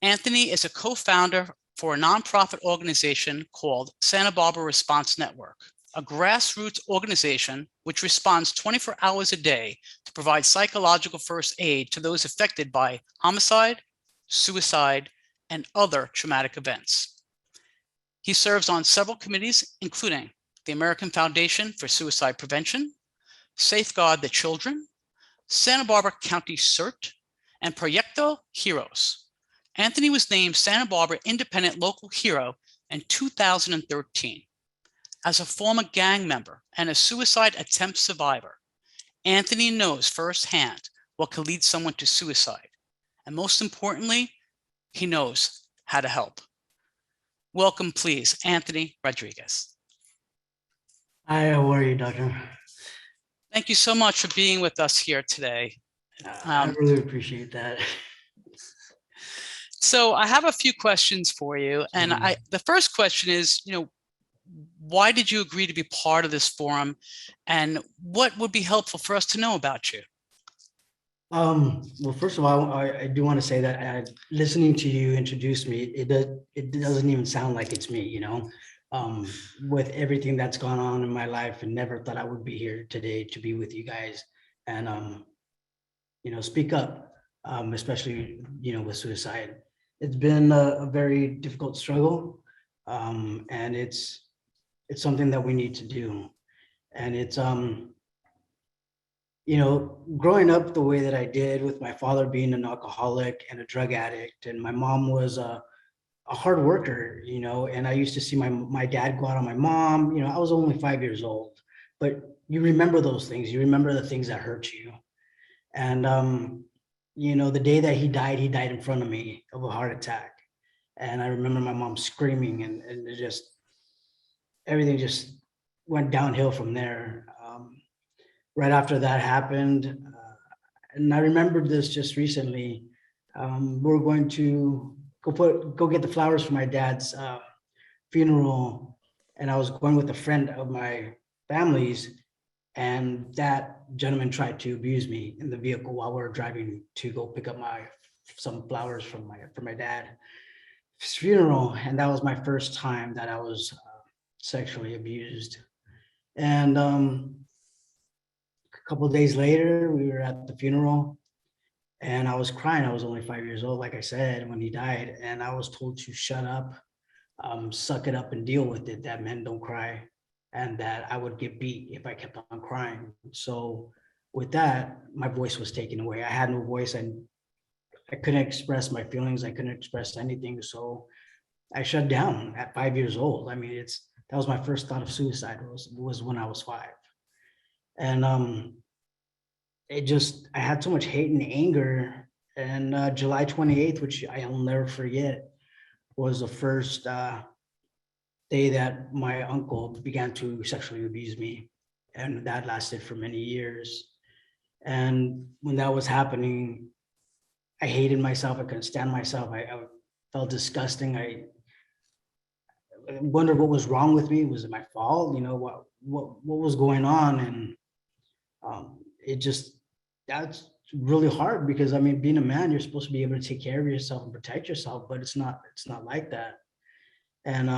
Anthony is a co-founder for a nonprofit organization called Santa Barbara Response Network, a grassroots organization which responds 24 hours a day to provide psychological first aid to those affected by homicide, suicide, and other traumatic events. He serves on several committees, including the American Foundation for Suicide Prevention, Safeguard the Children, Santa Barbara County CERT, and Proyecto Heroes. Anthony was named Santa Barbara Independent Local Hero in 2013. As a former gang member and a suicide attempt survivor, Anthony knows firsthand what can lead someone to suicide. And most importantly, he knows how to help. Welcome, please, Anthony Rodriguez. Hi, how are you, Doctor? Thank you so much for being with us here today. I really appreciate that. So I have a few questions for you. And the first question is, why did you agree to be part of this forum? And what would be helpful for us to know about you? Well, first of all, I do want to say that listening to you introduce me, it doesn't even sound like it's me, with everything that's gone on in my life, and never thought I would be here today to be with you guys and, speak up, especially, with suicide. It's been a very difficult struggle, and it's something that we need to do. And it's, growing up the way that I did, with my father being an alcoholic and a drug addict, and my mom was a hard worker, and I used to see my dad go out on my mom. I was only 5 years old, but you remember those things. You remember the things that hurt you. And, the day that he died in front of me of a heart attack. And I remember my mom screaming, and everything just went downhill from there. Right after that happened, and I remembered this just recently. We're going to go get the flowers for my dad's funeral, and I was going with a friend of my family's, and that gentleman tried to abuse me in the vehicle while we were driving to go pick up some flowers for my dad's funeral. And that was my first time that I was sexually abused. And a couple of days later, we were at the funeral, and I was crying. I was only 5 years old, like I said, when he died, and I was told to shut up, suck it up and deal with it, that men don't cry, and that I would get beat if I kept on crying. So with that, my voice was taken away. I had no voice, and I couldn't express my feelings. I couldn't express anything. So I shut down at 5 years old. I mean, that was my first thought of suicide, was when I was 5. And I had so much hate and anger. And July 28th, which I'll never forget, was the first day that my uncle began to sexually abuse me. And that lasted for many years. And when that was happening, I hated myself. I couldn't stand myself. I felt disgusting. I wondered what was wrong with me. Was it my fault? What was going on? And that's really hard, because I mean, being a man, you're supposed to be able to take care of yourself and protect yourself, but it's not like that. And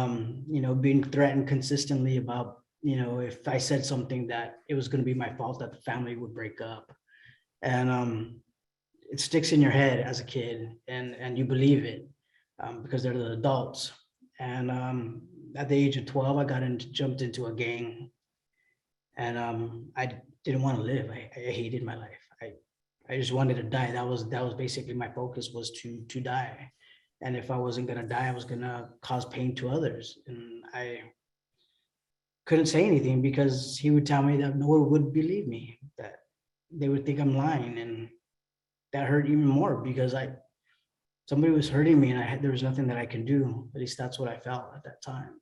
being threatened consistently about, if I said something, that it was going to be my fault, that the family would break up. And it sticks in your head as a kid, and you believe it, because they're the adults. And at the age of 12, I jumped into a gang, and I didn't want to live. I hated my life. I just wanted to die. That was basically my focus, was to die. And if I wasn't gonna die, I was gonna cause pain to others. And I couldn't say anything, because he would tell me that no one would believe me, that they would think I'm lying. And that hurt even more, because somebody was hurting me, and there was nothing that I can do. At least that's what I felt at that time.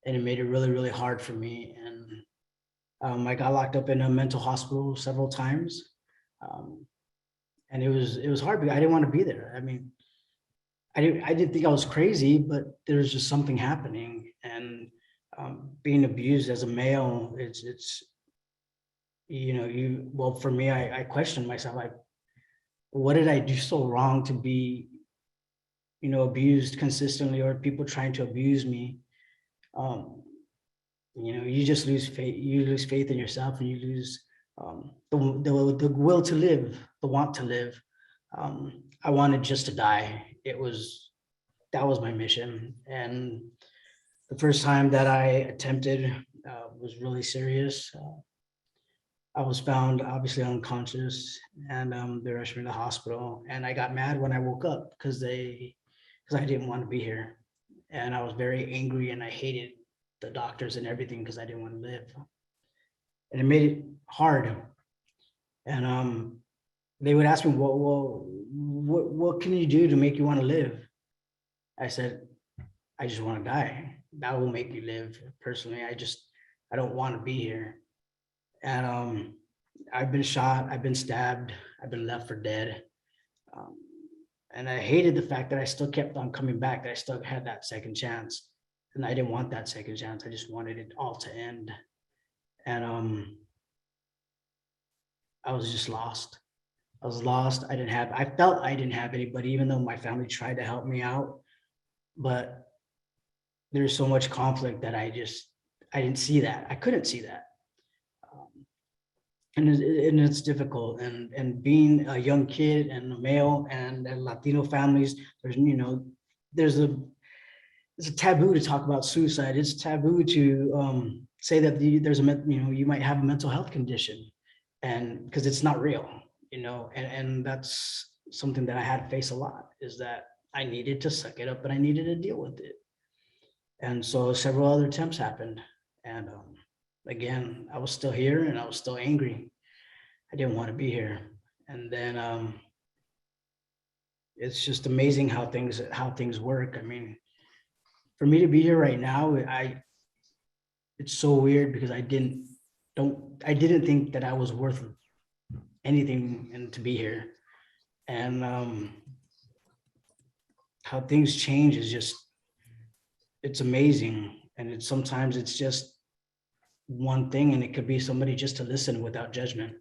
And it made it really, really hard for me. And I got locked up in a mental hospital several times. And it was hard, because I didn't want to be there. I mean, I didn't think I was crazy, but there was just something happening. And being abused as a male, it's well, for me, I questioned myself. What did I do so wrong to be abused consistently, or people trying to abuse me, um, you just lose faith. You lose faith in yourself, and you lose the will to live, the want to live. I wanted just to die. That was my mission. And the first time that I attempted was really serious. I was found obviously unconscious, and they rushed me to the hospital. And I got mad when I woke up because I didn't want to be here, and I was very angry, and I hated the doctors and everything because I didn't want to live, and it made it hard. And they would ask me, what can you do to make you want to live? I said, I just want to die. That will make me live. Personally, I don't want to be here. And I've been shot, I've been stabbed, I've been left for dead. Um, and I hated the fact that I still kept on coming back, that I still had that second chance. And I didn't want that second chance. I just wanted it all to end. And I was just lost. I was lost. I felt I didn't have anybody, even though my family tried to help me out. But there's so much conflict that I didn't see that. I couldn't see that. And it's difficult. And being a young kid and a male and Latino families, there's it's a taboo to talk about suicide. It's taboo to say that you might have a mental health condition, and because it's not real, and that's something that I had to face a lot, is that I needed to suck it up and I needed to deal with it. And so several other attempts happened. And again, I was still here and I was still angry. I didn't want to be here. And then it's just amazing how things work. I mean, for me to be here right now, it's so weird because I didn't think that I was worth anything and to be here. And how things change is just, it's amazing. And sometimes it's just one thing, and it could be somebody just to listen without judgment,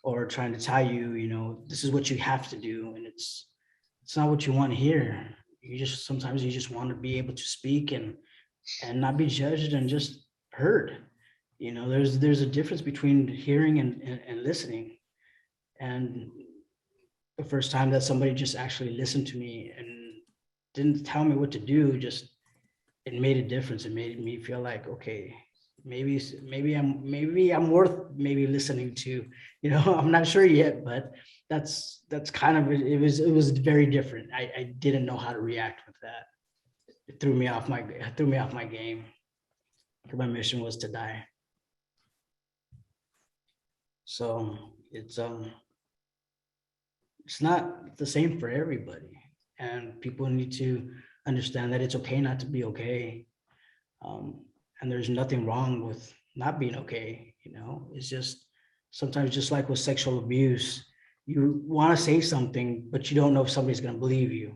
or trying to tell you, this is what you have to do. And it's not what you want to hear. Sometimes you just want to be able to speak and not be judged and just heard. There's a difference between hearing and listening. And the first time that somebody just actually listened to me and didn't tell me what to do, it made a difference. It made me feel like, okay, maybe I'm worth maybe listening to. I'm not sure yet, but that's kind of it. It was very different. I didn't know how to react with that. It threw me off my game. My mission was to die. So it's not the same for everybody, and people need to understand that it's okay not to be okay. And there's nothing wrong with not being okay. It's just sometimes, just like with sexual abuse, you want to say something, but you don't know if somebody's going to believe you.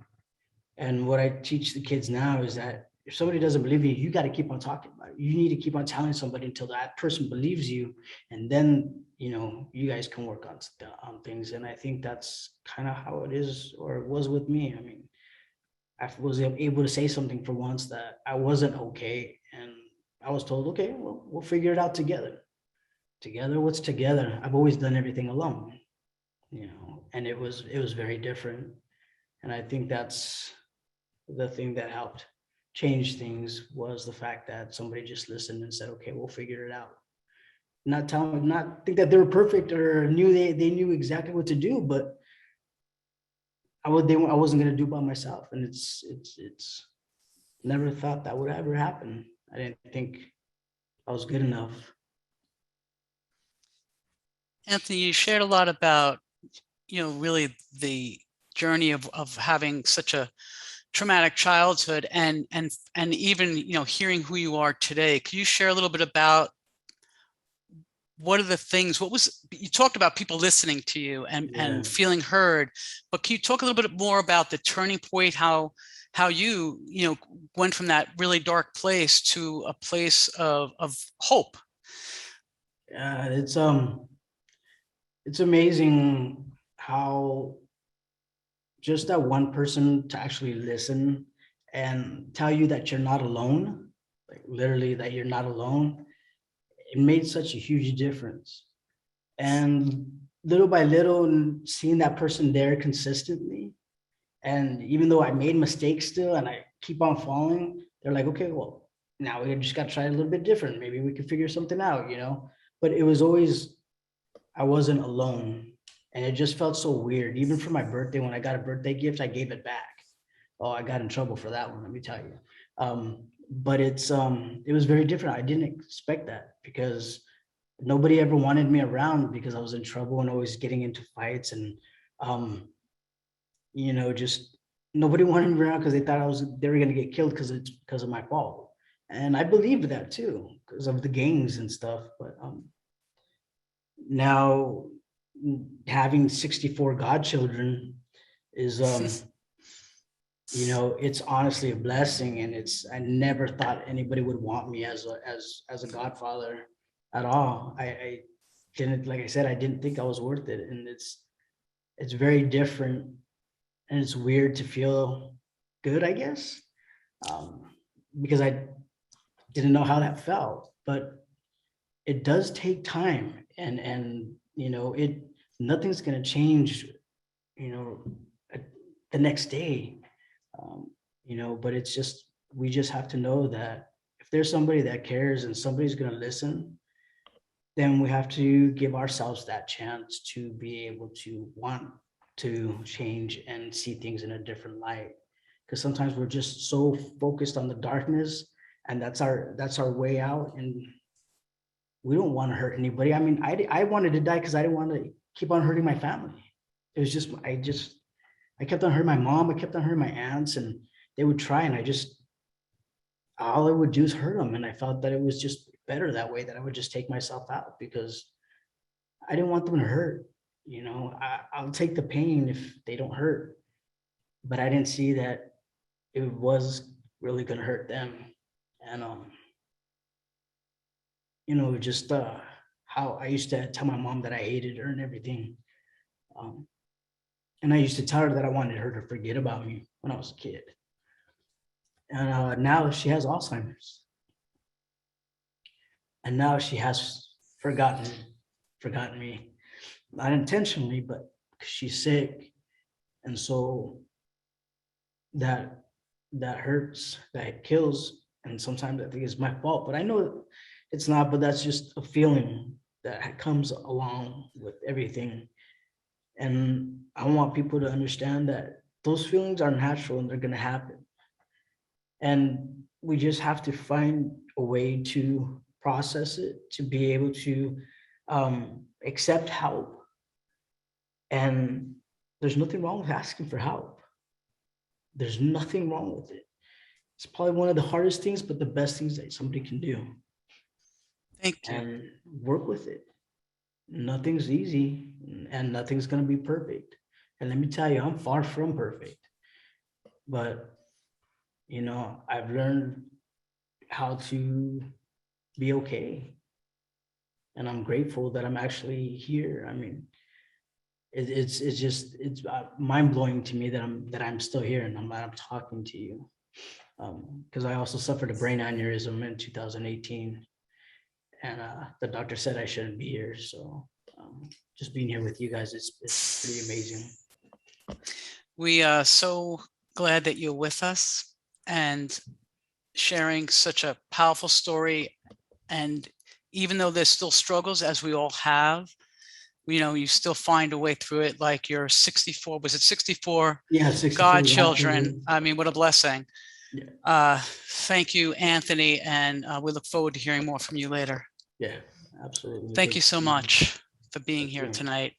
And what I teach the kids now is that if somebody doesn't believe you, you got to keep on talking about it. You need to keep on telling somebody until that person believes you. And then, you guys can work on things. And I think that's kind of how it is, or it was with me. I mean, I was able to say something for once that I wasn't okay. And I was told, okay, well, we'll figure it out together. Together, what's together? I've always done everything alone, and it was very different. And I think that's the thing that helped change things, was the fact that somebody just listened and said, okay, we'll figure it out. Not think that they were perfect or they knew exactly what to do, but I wasn't going to do it by myself. And it's never thought that would ever happen. I didn't think I was good enough. Anthony, you shared a lot about, really the journey of having such a traumatic childhood, and even, hearing who you are today. Could you share a little bit about what are the things, you talked about people listening to you and feeling heard, but can you talk a little bit more about the turning point, how you, went from that really dark place to a place of hope? Yeah, it's amazing how just that one person to actually listen and tell you that you're not alone, like literally that you're not alone, it made such a huge difference. And little by little, and seeing that person there consistently, and even though I made mistakes still and I keep on falling, they're like, okay, well, now we just got to try a little bit different. Maybe we can figure something out, you know? But it was always, I wasn't alone. And it just felt so weird. Even for my birthday, when I got a birthday gift, I gave it back. Oh, I got in trouble for that one, let me tell you. But it was very different. I didn't expect that because nobody ever wanted me around because I was in trouble and always getting into fights and just nobody wanted me around because they thought they were gonna get killed because of my fault. And I believed that too, because of the gangs and stuff. But now having 64 godchildren is it's honestly a blessing. And I never thought anybody would want me as a godfather at all. I didn't, like I said, I didn't think I was worth it. And it's very different. And it's weird to feel good, I guess, because I didn't know how that felt. But it does take time, and nothing's gonna change, the next day, But it's just, we just have to know that if there's somebody that cares and somebody's gonna listen, then we have to give ourselves that chance to be able to want to change and see things in a different light. Because sometimes we're just so focused on the darkness, and that's our way out. And we don't want to hurt anybody. I mean, I wanted to die because I didn't want to keep on hurting my family. It was just, I kept on hurting my mom. I kept on hurting my aunts, and they would try, and all I would do is hurt them. And I felt that it was just better that way, that I would just take myself out because I didn't want them to hurt. I'll take the pain if they don't hurt, but I didn't see that it was really going to hurt them. And, just how I used to tell my mom that I hated her and everything. And I used to tell her that I wanted her to forget about me when I was a kid. And now she has Alzheimer's. And now she has forgotten me. Not intentionally, but she's sick. And so that hurts, that kills. And sometimes I think it's my fault, but I know it's not, but that's just a feeling that comes along with everything. And I want people to understand that those feelings are natural and they're going to happen. And we just have to find a way to process it, to be able to accept help. And there's nothing wrong with asking for help. There's nothing wrong with it. It's probably one of the hardest things, but the best things that somebody can do. Thank you. And work with it. Nothing's easy, and nothing's going to be perfect. And let me tell you, I'm far from perfect. But, I've learned how to be okay. And I'm grateful that I'm actually here. I mean, it's mind blowing to me that I'm still here and I'm talking to you. Because I also suffered a brain aneurysm in 2018, and the doctor said I shouldn't be here. So just being here with you guys, it's pretty amazing. We are so glad that you're with us and sharing such a powerful story. And even though there's still struggles, as we all have, you still find a way through it. Like your 64, was it 64? Yeah, 64 godchildren. I mean, what a blessing. Yeah. Thank you, Anthony. And we look forward to hearing more from you later. Yeah, absolutely. Thank you so much for being here tonight.